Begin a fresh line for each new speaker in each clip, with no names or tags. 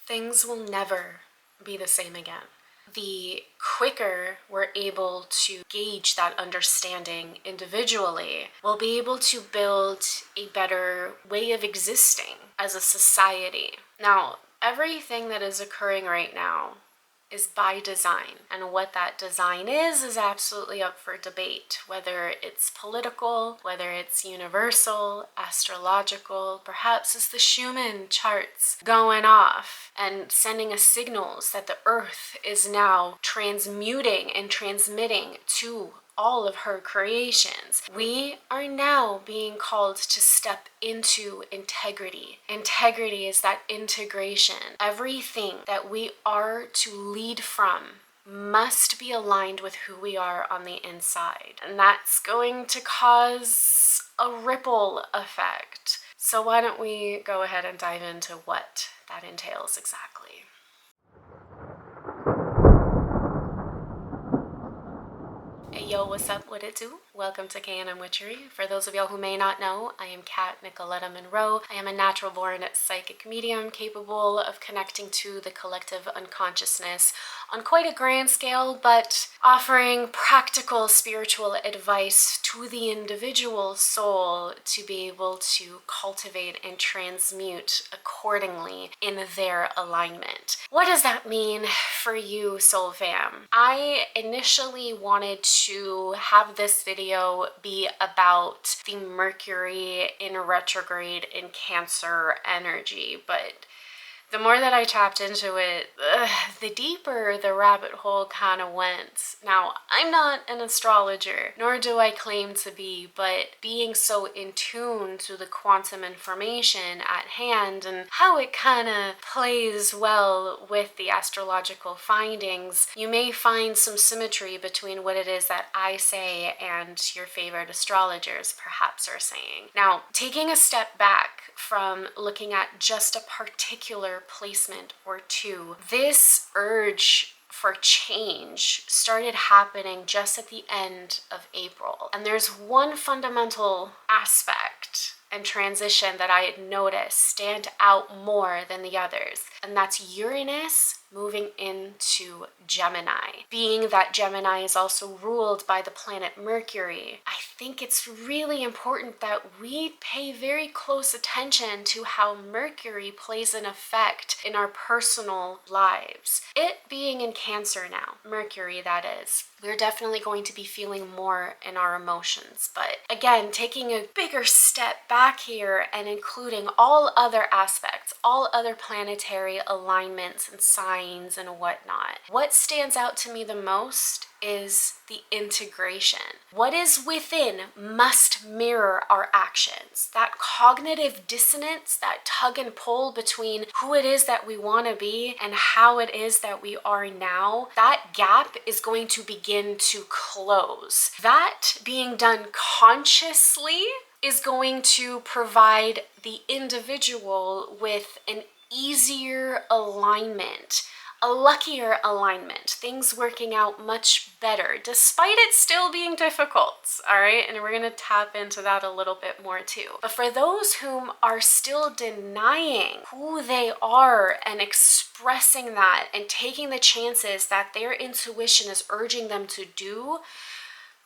things will never be the same again. The quicker we're able to gauge that understanding individually, we'll be able to build a better way of existing as a society. Now, everything that is occurring right now is by design, and what that design is absolutely up for debate, whether it's political, whether it's universal, astrological, perhaps it's the Schumann charts going off and sending us signals that the earth is now transmuting and transmitting to all of her creations. We are now being called to step into integrity. Integrity is that integration. Everything that we are to lead from must be aligned with who we are on the inside. And that's going to cause a ripple effect. So why don't we go ahead and dive into what that entails exactly. Hey yo, what's up, what it do? Welcome to K&M Witchery. For those of y'all who may not know, I am Kat Nicoletta Monroe. I am a natural born psychic medium capable of connecting to the collective unconsciousness on quite a grand scale, but offering practical spiritual advice to the individual soul to be able to cultivate and transmute accordingly in their alignment. What does that mean for you, soul fam? I initially wanted to have this video be about the Mercury in retrograde in Cancer energy, but the more that I tapped into it, the deeper the rabbit hole kind of went. Now, I'm not an astrologer, nor do I claim to be, but being so in tune to the quantum information at hand and how it kind of plays well with the astrological findings, you may find some symmetry between what it is that I say and your favorite astrologers perhaps are saying. Now, taking a step back from looking at just a particular placement or two, this urge for change started happening just at the end of April. And there's one fundamental aspect and transition that I had noticed stand out more than the others, and that's Uranus moving into Gemini. Being that Gemini is also ruled by the planet Mercury, I think it's really important that we pay very close attention to how Mercury plays an effect in our personal lives. It being in Cancer now, Mercury that is, we're definitely going to be feeling more in our emotions. But again, taking a bigger step back here and including all other aspects, all other planetary alignments and signs and whatnot, what stands out to me the most is the integration. What is within must mirror our actions. That cognitive dissonance, that tug and pull between who it is that we want to be and how it is that we are now, that gap is going to begin to close. That being done consciously is going to provide the individual with an easier alignment, a luckier alignment, things working out much better, despite it still being difficult, all right? And we're gonna tap into that a little bit more too. But for those whom are still denying who they are and expressing that and taking the chances that their intuition is urging them to do,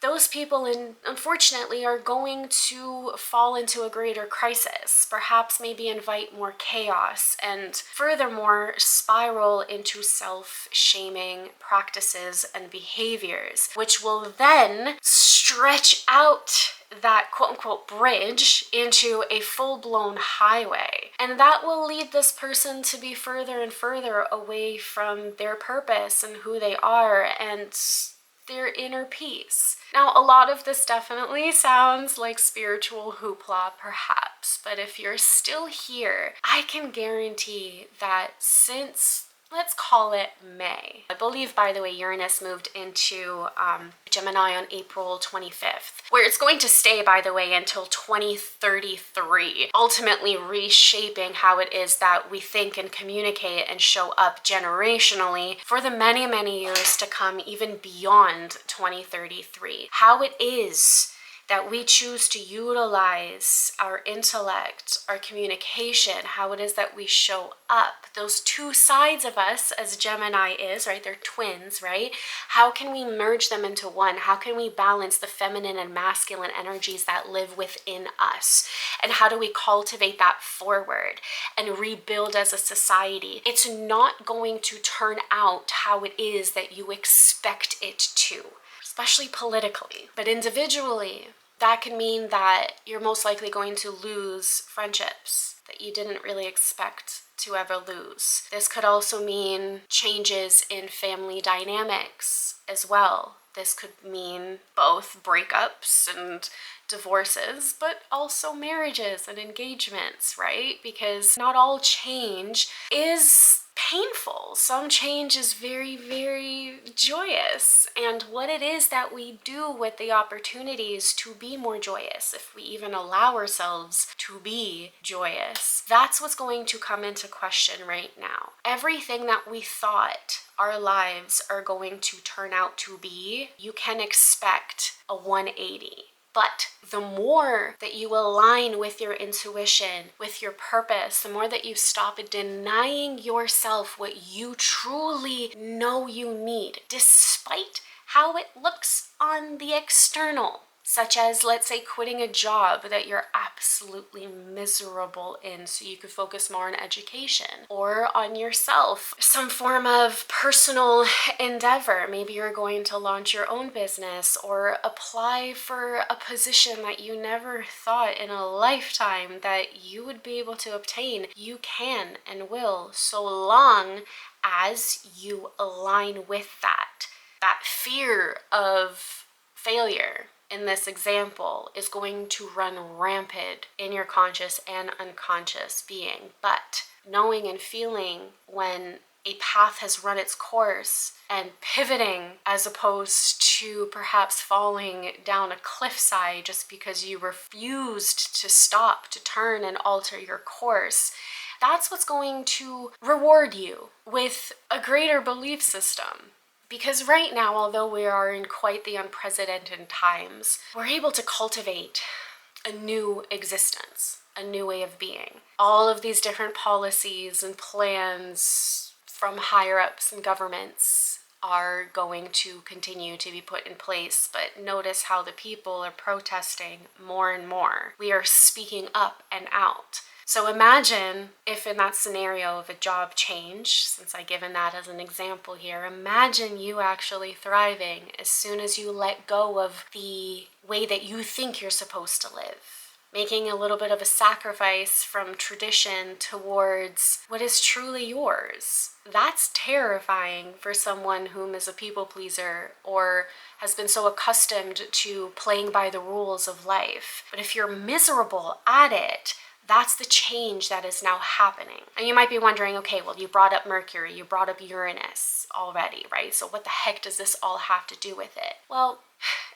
those people, unfortunately, are going to fall into a greater crisis, perhaps maybe invite more chaos, and furthermore, spiral into self-shaming practices and behaviors, which will then stretch out that quote-unquote bridge into a full-blown highway. And that will lead this person to be further and further away from their purpose and who they are and their inner peace. Now, a lot of this definitely sounds like spiritual hoopla, perhaps, but if you're still here, I can guarantee that since, let's call it May. I believe, by the way, Uranus moved into Gemini on April 25th, where it's going to stay, by the way, until 2033, ultimately reshaping how it is that we think and communicate and show up generationally for the many, many years to come, even beyond 2033. How it is that we choose to utilize our intellect, our communication, how it is that we show up, those two sides of us as Gemini is, right? They're twins, right? How can we merge them into one? How can we balance the feminine and masculine energies that live within us? And how do we cultivate that forward and rebuild as a society? It's not going to turn out how it is that you expect it to, especially politically. But individually, that can mean that you're most likely going to lose friendships that you didn't really expect to ever lose. This could also mean changes in family dynamics as well. This could mean both breakups and divorces, but also marriages and engagements, right? Because not all change is painful. Some change is very, very joyous. And what it is that we do with the opportunities to be more joyous, if we even allow ourselves to be joyous, that's what's going to come into question right now. Everything that we thought our lives are going to turn out to be, you can expect a 180. But the more that you align with your intuition, with your purpose, the more that you stop denying yourself what you truly know you need, despite how it looks on the external, such as, let's say, quitting a job that you're absolutely miserable in so you could focus more on education or on yourself, some form of personal endeavor. Maybe you're going to launch your own business or apply for a position that you never thought in a lifetime that you would be able to obtain. You can and will, so long as you align with that. That fear of failure in this example is going to run rampant in your conscious and unconscious being. But knowing and feeling when a path has run its course and pivoting as opposed to perhaps falling down a cliffside just because you refused to stop, to turn and alter your course, that's what's going to reward you with a greater belief system. Because right now, although we are in quite the unprecedented times, we're able to cultivate a new existence, a new way of being. All of these different policies and plans from higher ups and governments are going to continue to be put in place, but notice how the people are protesting more and more. We are speaking up and out. So imagine if in that scenario of a job change, since I've given that as an example here, imagine you actually thriving as soon as you let go of the way that you think you're supposed to live, making a little bit of a sacrifice from tradition towards what is truly yours. That's terrifying for someone whom is a people pleaser or has been so accustomed to playing by the rules of life. But if you're miserable at it, that's the change that is now happening. And you might be wondering, okay, well, you brought up Mercury, you brought up Uranus already, right? So what the heck does this all have to do with it? Well,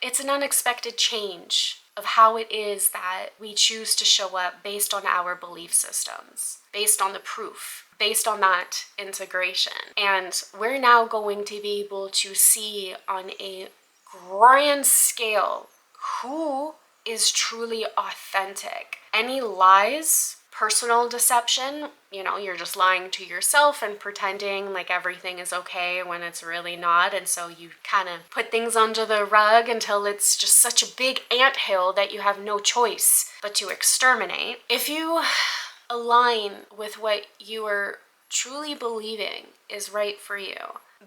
it's an unexpected change of how it is that we choose to show up based on our belief systems, based on the proof, based on that integration. And we're now going to be able to see on a grand scale who is truly authentic. Any lies, personal deception, you're just lying to yourself and pretending like everything is okay when it's really not. And so you kind of put things under the rug until it's just such a big anthill that you have no choice but to exterminate. If you align with what you are truly believing is right for you,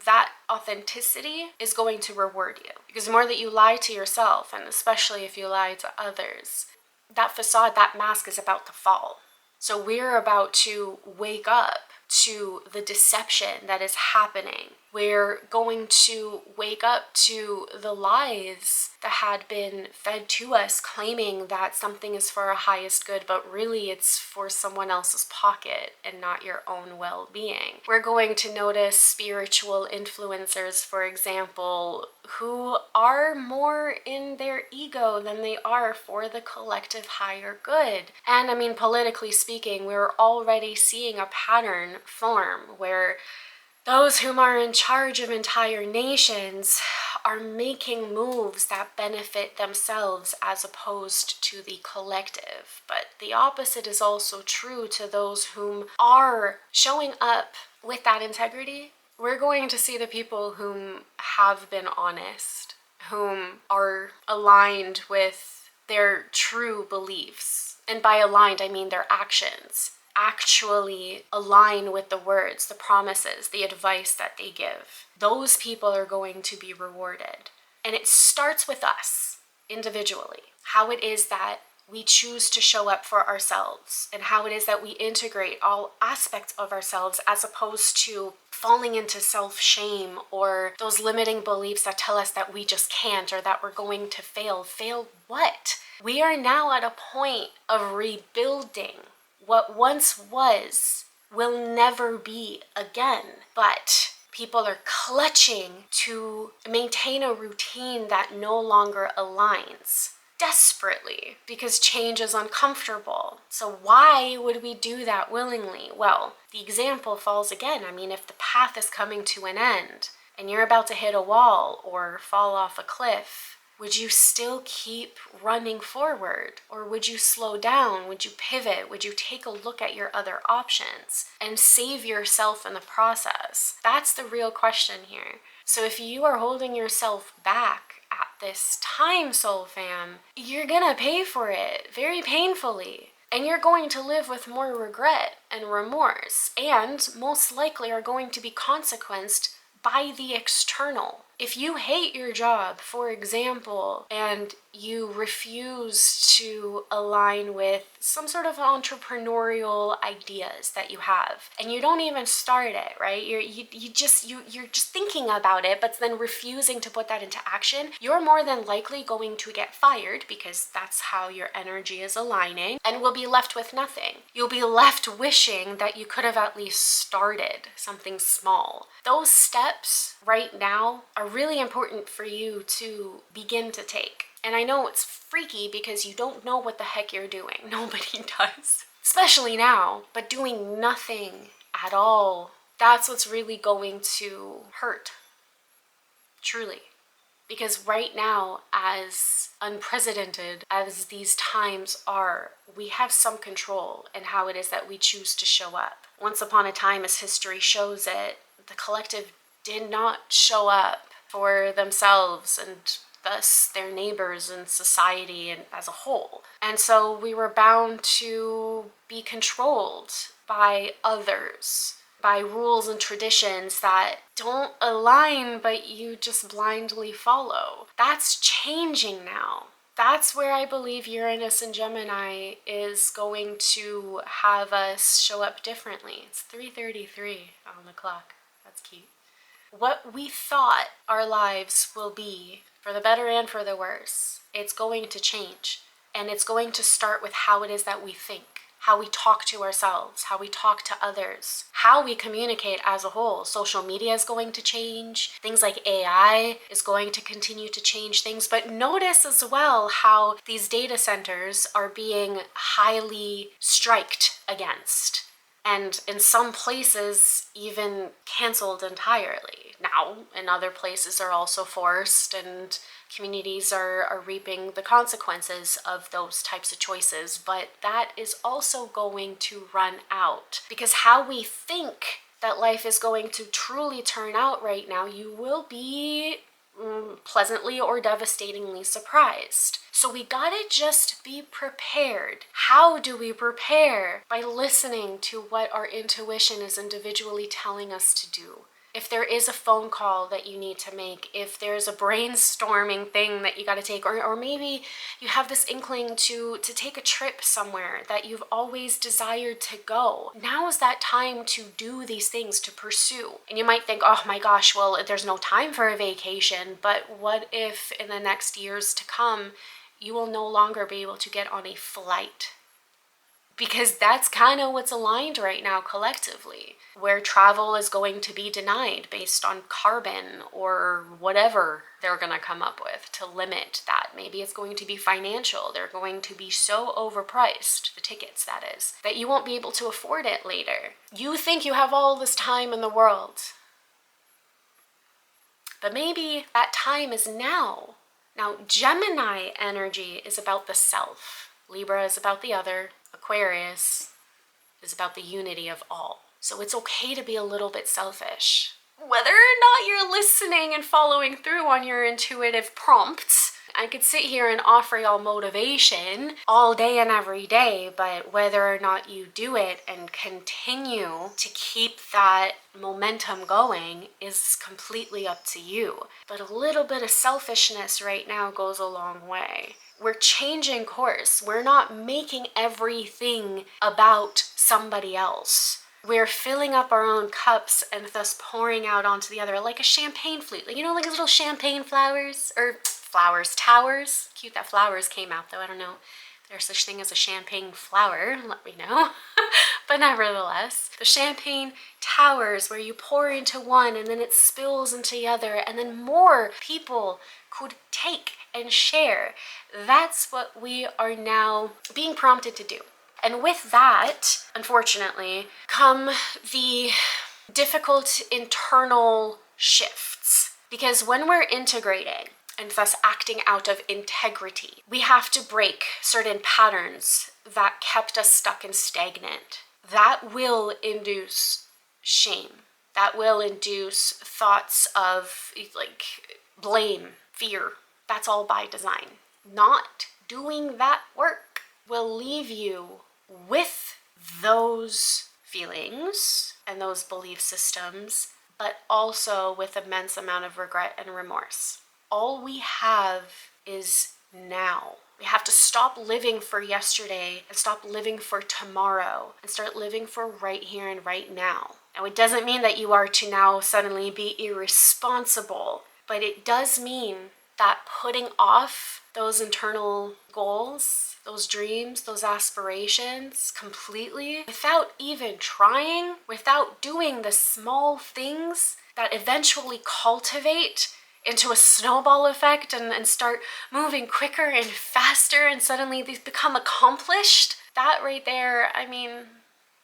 that authenticity is going to reward you. Because the more that you lie to yourself, and especially if you lie to others, that facade, that mask is about to fall. So we're about to wake up to the deception that is happening. We're going to wake up to the lies that had been fed to us, claiming that something is for our highest good, but really it's for someone else's pocket and not your own well-being. We're going to notice spiritual influencers, for example, who are more in their ego than they are for the collective higher good. And I mean, politically speaking, we're already seeing a pattern form where Those whom are in charge of entire nations are making moves that benefit themselves as opposed to the collective. But the opposite is also true to those whom are showing up with that integrity. We're going to see the people whom have been honest, whom are aligned with their true beliefs. And by aligned, I mean their actions actually align with the words, the promises, the advice that they give. Those people are going to be rewarded. And it starts with us individually, how it is that we choose to show up for ourselves and how it is that we integrate all aspects of ourselves as opposed to falling into self-shame or those limiting beliefs that tell us that we just can't or that we're going to fail. Fail what? We are now at a point of rebuilding. What once was will never be again, but people are clutching to maintain a routine that no longer aligns desperately because change is uncomfortable. So why would we do that willingly? Well, the example falls again. I mean, if the path is coming to an end and you're about to hit a wall or fall off a cliff, would you still keep running forward? Or would you slow down? Would you pivot? Would you take a look at your other options and save yourself in the process? That's the real question here. So if you are holding yourself back at this time, soul fam, you're gonna pay for it very painfully. And you're going to live with more regret and remorse, and most likely are going to be consequenced by the external. If you hate your job, for example, and you refuse to align with some sort of entrepreneurial ideas that you have, and you don't even start it, right? You're just thinking about it, but then refusing to put that into action, you're more than likely going to get fired because that's how your energy is aligning, and will be left with nothing. You'll be left wishing that you could have at least started something small. Those steps right now are really important for you to begin to take. And I know it's freaky because you don't know what the heck you're doing. Nobody does. Especially now, but doing nothing at all. That's what's really going to hurt. Truly. Because right now, as unprecedented as these times are, we have some control in how it is that we choose to show up. Once upon a time, as history shows it, the collective did not show up for themselves and thus their neighbors and society and as a whole. And so we were bound to be controlled by others, by rules and traditions that don't align, but you just blindly follow. That's changing now. That's where I believe Uranus and Gemini is going to have us show up differently. It's 3:33 on the clock. That's cute. What we thought our lives will be, for the better and for the worse, it's going to change. And it's going to start with how it is that we think, how we talk to ourselves, how we talk to others, how we communicate as a whole. Social media is going to change. Things like AI is going to continue to change things. But notice as well how these data centers are being highly striked against. And in some places, even canceled entirely. Now, in other places are also forced, and communities are reaping the consequences of those types of choices. But that is also going to run out. Because how we think that life is going to truly turn out right now, you will be pleasantly or devastatingly surprised. So we gotta just be prepared. How do we prepare? By listening to what our intuition is individually telling us to do. If there is a phone call that you need to make, if there's a brainstorming thing that you got to take, or maybe you have this inkling to take a trip somewhere that you've always desired to go. Now is that time to do these things, to pursue. And you might think, oh my gosh, well, there's no time for a vacation. But what if in the next years to come, you will no longer be able to get on a flight? Because that's kind of what's aligned right now collectively, where travel is going to be denied based on carbon or whatever they're going to come up with to limit that. Maybe it's going to be financial. They're going to be so overpriced, the tickets that is, that you won't be able to afford it later. You think you have all this time in the world. But maybe that time is now. Now, Gemini energy is about the self. Libra is about the other. Aquarius is about the unity of all. So it's okay to be a little bit selfish. Whether or not you're listening and following through on your intuitive prompts, I could sit here and offer y'all motivation all day and every day, but whether or not you do it and continue to keep that momentum going is completely up to you. But a little bit of selfishness right now goes a long way. We're changing course. We're not making everything about somebody else. We're filling up our own cups and thus pouring out onto the other like a champagne flute. Like, you know, like little champagne flowers or towers. Cute that flowers came out though. I don't know if there's such thing as a champagne flower. Let me know. But nevertheless, the champagne towers where you pour into one and then it spills into the other and then more people could take and share. That's what we are now being prompted to do. And with that, unfortunately, come the difficult internal shifts. Because when we're integrating and thus acting out of integrity, we have to break certain patterns that kept us stuck and stagnant. That will induce shame. That will induce thoughts of like blame, fear. That's all by design. Not doing that work will leave you with those feelings and those belief systems, but also with immense amount of regret and remorse. All we have is now. We have to stop living for yesterday and stop living for tomorrow and start living for right here and right now. Now, it doesn't mean that you are to now suddenly be irresponsible, but it does mean that putting off those internal goals, those dreams, those aspirations completely, without even trying, without doing the small things that eventually cultivate into a snowball effect and start moving quicker and faster and suddenly these become accomplished, that right there, I mean,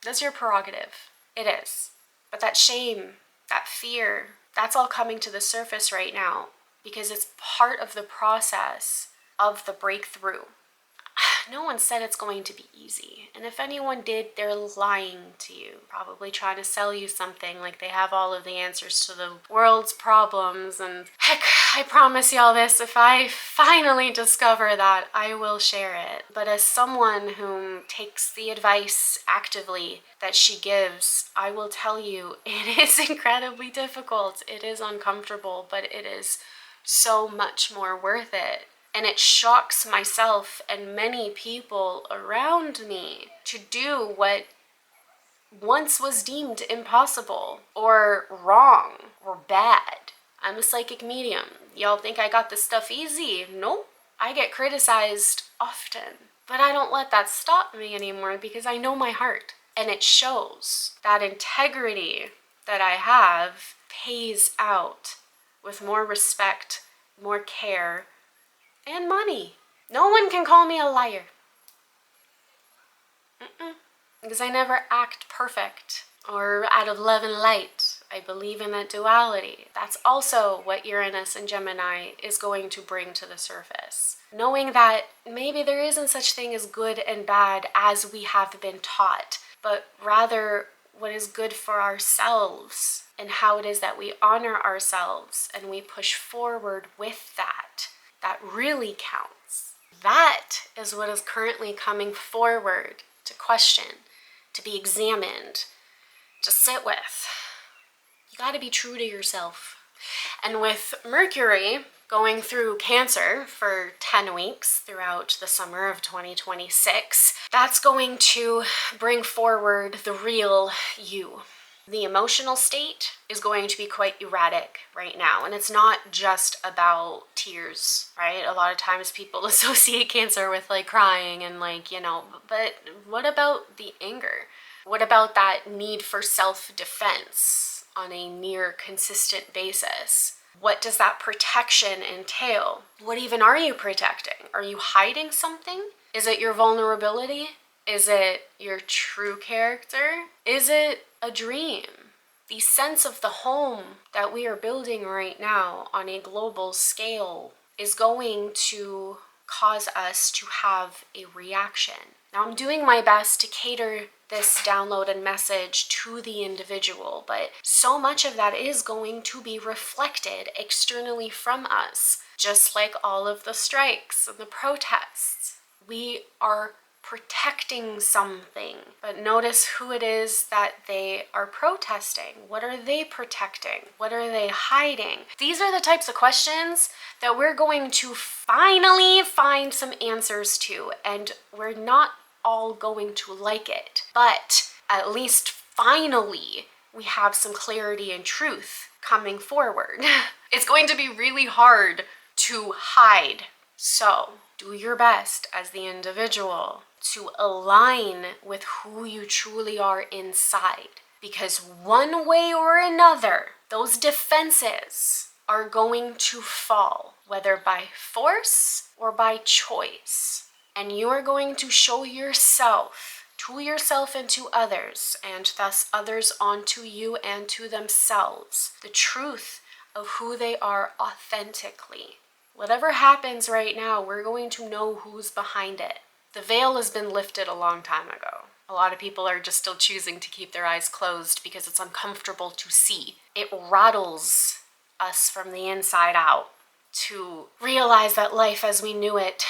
that's your prerogative. It is. But that shame, that fear, that's all coming to the surface right now because it's part of the process of the breakthrough. No one said it's going to be easy. And if anyone did, they're lying to you. Probably trying to sell you something like they have all of the answers to the world's problems. And heck, I promise y'all this, if I finally discover that, I will share it. But as someone who takes the advice actively that she gives, I will tell you it is incredibly difficult. It is uncomfortable, but it is so much more worth it. And it shocks myself and many people around me to do what once was deemed impossible or wrong or bad. I'm a psychic medium. Y'all think I got this stuff easy? Nope. I get criticized often. But I don't let that stop me anymore because I know my heart. And it shows that integrity that I have pays out with more respect, more care, and money. No one can call me a liar. Because I never act perfect or out of love and light. I believe in that duality. That's also what Uranus and Gemini is going to bring to the surface. Knowing that maybe there isn't such thing as good and bad as we have been taught, but rather what is good for ourselves and how it is that we honor ourselves and we push forward with that. That really counts. That is what is currently coming forward to question, to be examined, to sit with. You got to be true to yourself. And with Mercury going through Cancer for 10 weeks throughout the summer of 2026, that's going to bring forward the real you. The emotional state is going to be quite erratic right now. And it's not just about tears, right? A lot of times people associate Cancer with like crying and like, you know, but what about the anger? What about that need for self-defense on a near consistent basis? What does that protection entail? What even are you protecting? Are you hiding something? Is it your vulnerability? Is it your true character? Is it a dream? The sense of the home that we are building right now on a global scale is going to cause us to have a reaction. Now, I'm doing my best to cater this download and message to the individual, but so much of that is going to be reflected externally from us, just like all of the strikes and the protests. We are protecting something, but notice who it is that they are protesting. What are they protecting? What are they hiding? These are the types of questions that we're going to finally find some answers to, and we're not all going to like it, but at least finally we have some clarity and truth coming forward. It's going to be really hard to hide, so do your best as the individual to align with who you truly are inside. Because one way or another, those defenses are going to fall, whether by force or by choice. And you are going to show yourself to yourself and to others, and thus others onto you and to themselves, the truth of who they are authentically. Whatever happens right now, we're going to know who's behind it. The veil has been lifted a long time ago. A lot of people are just still choosing to keep their eyes closed because it's uncomfortable to see. It rattles us from the inside out to realize that life as we knew it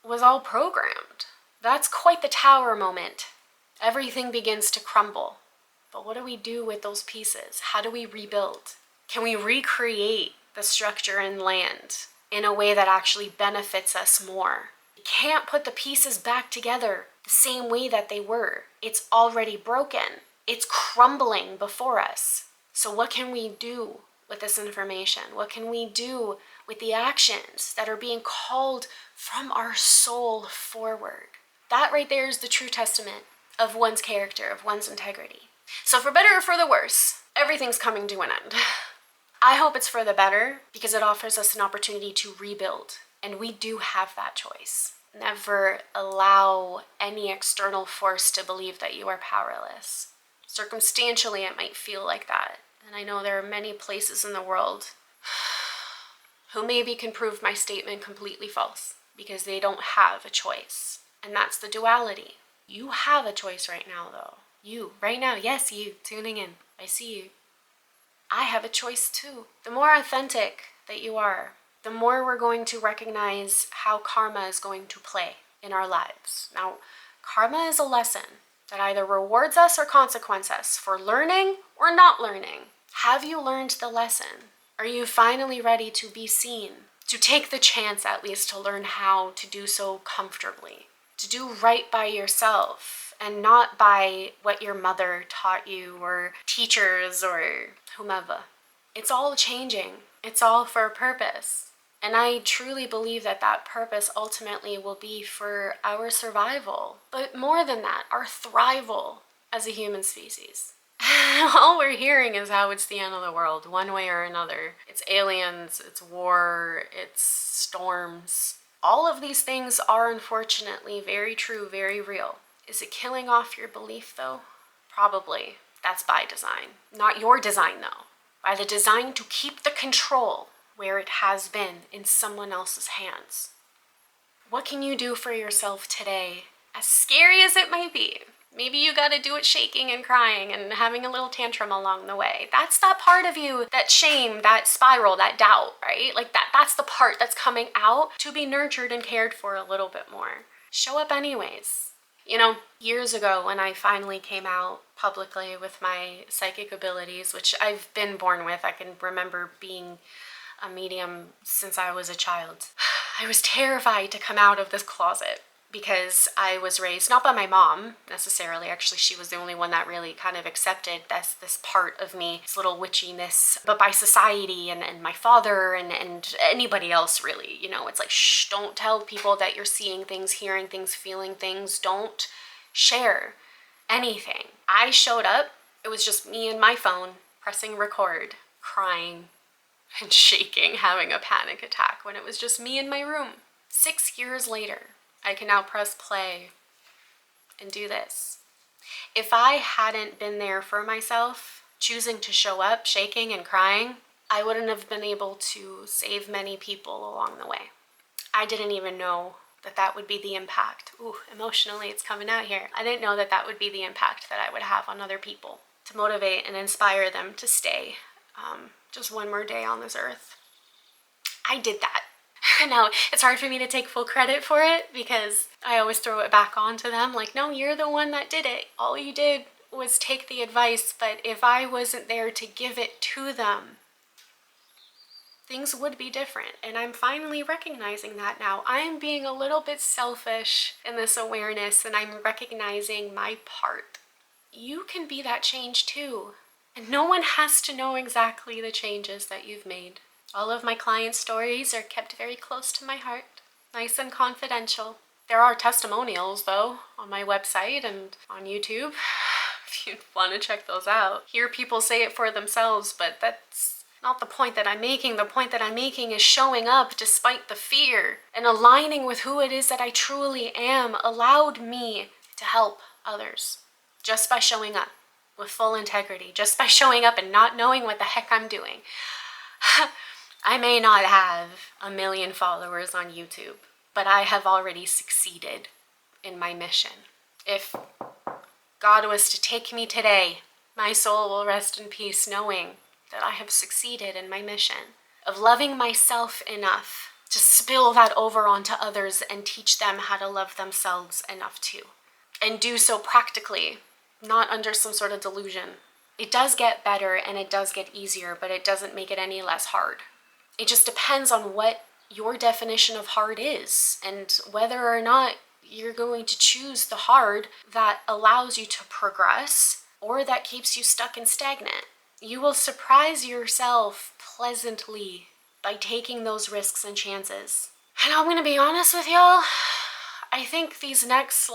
was all programmed. That's quite the tower moment. Everything begins to crumble. But what do we do with those pieces? How do we rebuild? Can we recreate the structure and land in a way that actually benefits us more? You can't put the pieces back together the same way that they were. It's already broken. It's crumbling before us. So what can we do with this information? What can we do with the actions that are being called from our soul forward? That right there is the true testament of one's character, of one's integrity. So for better or for the worse, everything's coming to an end. I hope it's for the better because it offers us an opportunity to rebuild. And we do have that choice. Never allow any external force to believe that you are powerless. Circumstantially, it might feel like that. And I know there are many places in the world who maybe can prove my statement completely false because they don't have a choice. And that's the duality. You have a choice right now, though. You, right now, yes, you, tuning in. I see you. I have a choice too. The more authentic that you are, the more we're going to recognize how karma is going to play in our lives. Now, karma is a lesson that either rewards us or consequences us for learning or not learning. Have you learned the lesson? Are you finally ready to be seen? To take the chance at least to learn how to do so comfortably? To do right by yourself and not by what your mother taught you or teachers or whomever. It's all changing. It's all for a purpose. And I truly believe that that purpose ultimately will be for our survival. But more than that, our thrival as a human species. All we're hearing is how it's the end of the world, one way or another. It's aliens, it's war, it's storms. All of these things are unfortunately very true, very real. Is it killing off your belief though? Probably. That's by design. Not your design though. By the design to keep the control where it has been in someone else's hands. What can you do for yourself today? As scary as it might be. Maybe you gotta do it shaking and crying and having a little tantrum along the way. That's that part of you, that shame, that spiral, that doubt, right? Like that's the part that's coming out to be nurtured and cared for a little bit more. Show up anyways. You know, years ago when I finally came out publicly with my psychic abilities, which I've been born with, I can remember being a medium since I was a child. I was terrified to come out of this closet because I was raised, not by my mom necessarily, actually she was the only one that really kind of accepted this part of me, this little witchiness, but by society and my father and anybody else really. You know, it's like, shh, don't tell people that you're seeing things, hearing things, feeling things, don't share anything. I showed up, it was just me and my phone, pressing record, crying, and shaking, having a panic attack when it was just me in my room. 6 years later, I can now press play and do this. If I hadn't been there for myself, choosing to show up, shaking and crying, I wouldn't have been able to save many people along the way. I didn't even know that that would be the impact. Ooh, emotionally it's coming out here. I didn't know that that would be the impact that I would have on other people, to motivate and inspire them to stay just one more day on this earth. I did that. Now, it's hard for me to take full credit for it because I always throw it back onto them. Like, no, you're the one that did it. All you did was take the advice, but if I wasn't there to give it to them, things would be different. And I'm finally recognizing that now. I'm being a little bit selfish in this awareness, and I'm recognizing my part. You can be that change too. And no one has to know exactly the changes that you've made. All of my client stories are kept very close to my heart, nice and confidential. There are testimonials, though, on my website and on YouTube, if you want to check those out. Hear people say it for themselves, but that's not the point that I'm making. The point that I'm making is showing up despite the fear and aligning with who it is that I truly am allowed me to help others just by showing up with full integrity, just by showing up and not knowing what the heck I'm doing. I may not have 1 million followers on YouTube, but I have already succeeded in my mission. If God was to take me today, my soul will rest in peace knowing that I have succeeded in my mission of loving myself enough to spill that over onto others and teach them how to love themselves enough too. And do so practically, not under some sort of delusion. It does get better and it does get easier, but it doesn't make it any less hard. It just depends on what your definition of hard is and whether or not you're going to choose the hard that allows you to progress or that keeps you stuck and stagnant. You will surprise yourself pleasantly by taking those risks and chances. And I'm gonna be honest with y'all, I think these next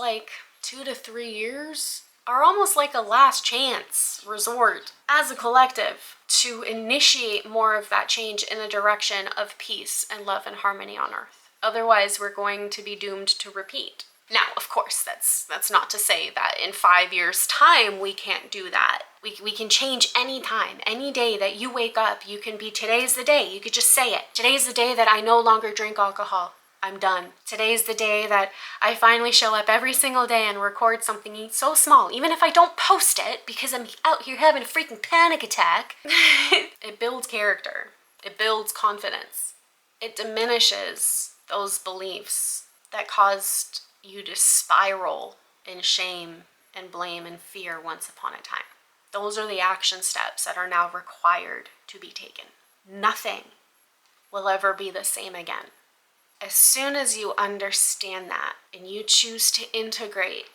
2 to 3 years are almost like a last chance resort as a collective to initiate more of that change in the direction of peace and love and harmony on Earth. Otherwise, we're going to be doomed to repeat. Now, of course, that's not to say that in 5 years' time we can't do that. We can change any time, any day that you wake up. You can be, today's the day. You could just say it. Today's the day that I no longer drink alcohol. I'm done. Today's the day that I finally show up every single day and record something so small, even if I don't post it because I'm out here having a freaking panic attack. It builds character. It builds confidence. It diminishes those beliefs that caused you to spiral in shame and blame and fear once upon a time. Those are the action steps that are now required to be taken. Nothing will ever be the same again. As soon as you understand that and you choose to integrate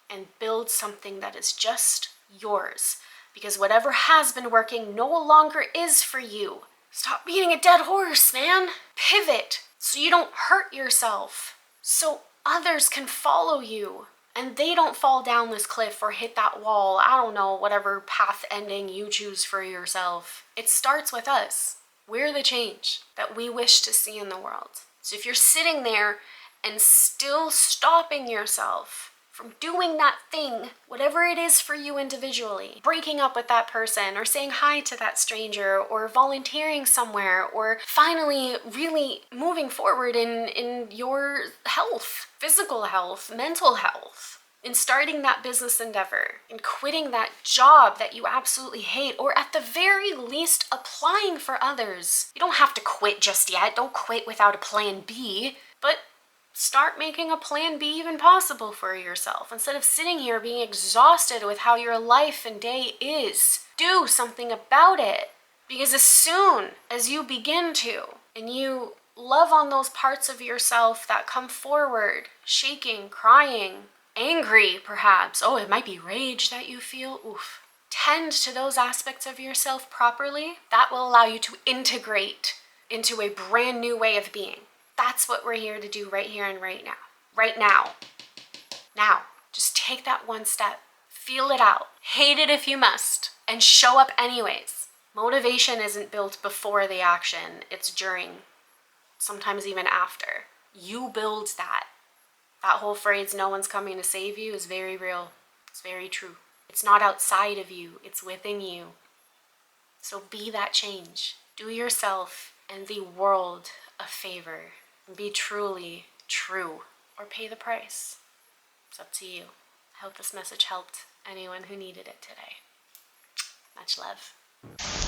and build something that is just yours, because whatever has been working no longer is for you. Stop beating a dead horse, man. Pivot so you don't hurt yourself, so others can follow you and they don't fall down this cliff or hit that wall. I don't know, whatever path ending you choose for yourself. It starts with us. We're the change that we wish to see in the world. So if you're sitting there and still stopping yourself from doing that thing, whatever it is for you individually, breaking up with that person or saying hi to that stranger or volunteering somewhere or finally really moving forward in your health, physical health, mental health, in starting that business endeavor, in quitting that job that you absolutely hate, or at the very least applying for others. You don't have to quit just yet. Don't quit without a plan B, but start making a plan B even possible for yourself. Instead of sitting here being exhausted with how your life and day is, do something about it. Because as soon as you begin to, and you love on those parts of yourself that come forward, shaking, crying, angry perhaps, it might be rage that you feel, tend to those aspects of yourself properly, that will allow you to integrate into a brand new way of being. That's what we're here to do right here and right now. Right now. Now, just take that one step. Feel it out. Hate it if you must. And show up anyways. Motivation isn't built before the action. It's during. Sometimes even after. You build that. That whole phrase, no one's coming to save you, is very real. It's very true. It's not outside of you, it's within you. So be that change. Do yourself and the world a favor. Be truly true, or pay the price. It's up to you. I hope this message helped anyone who needed it today. Much love.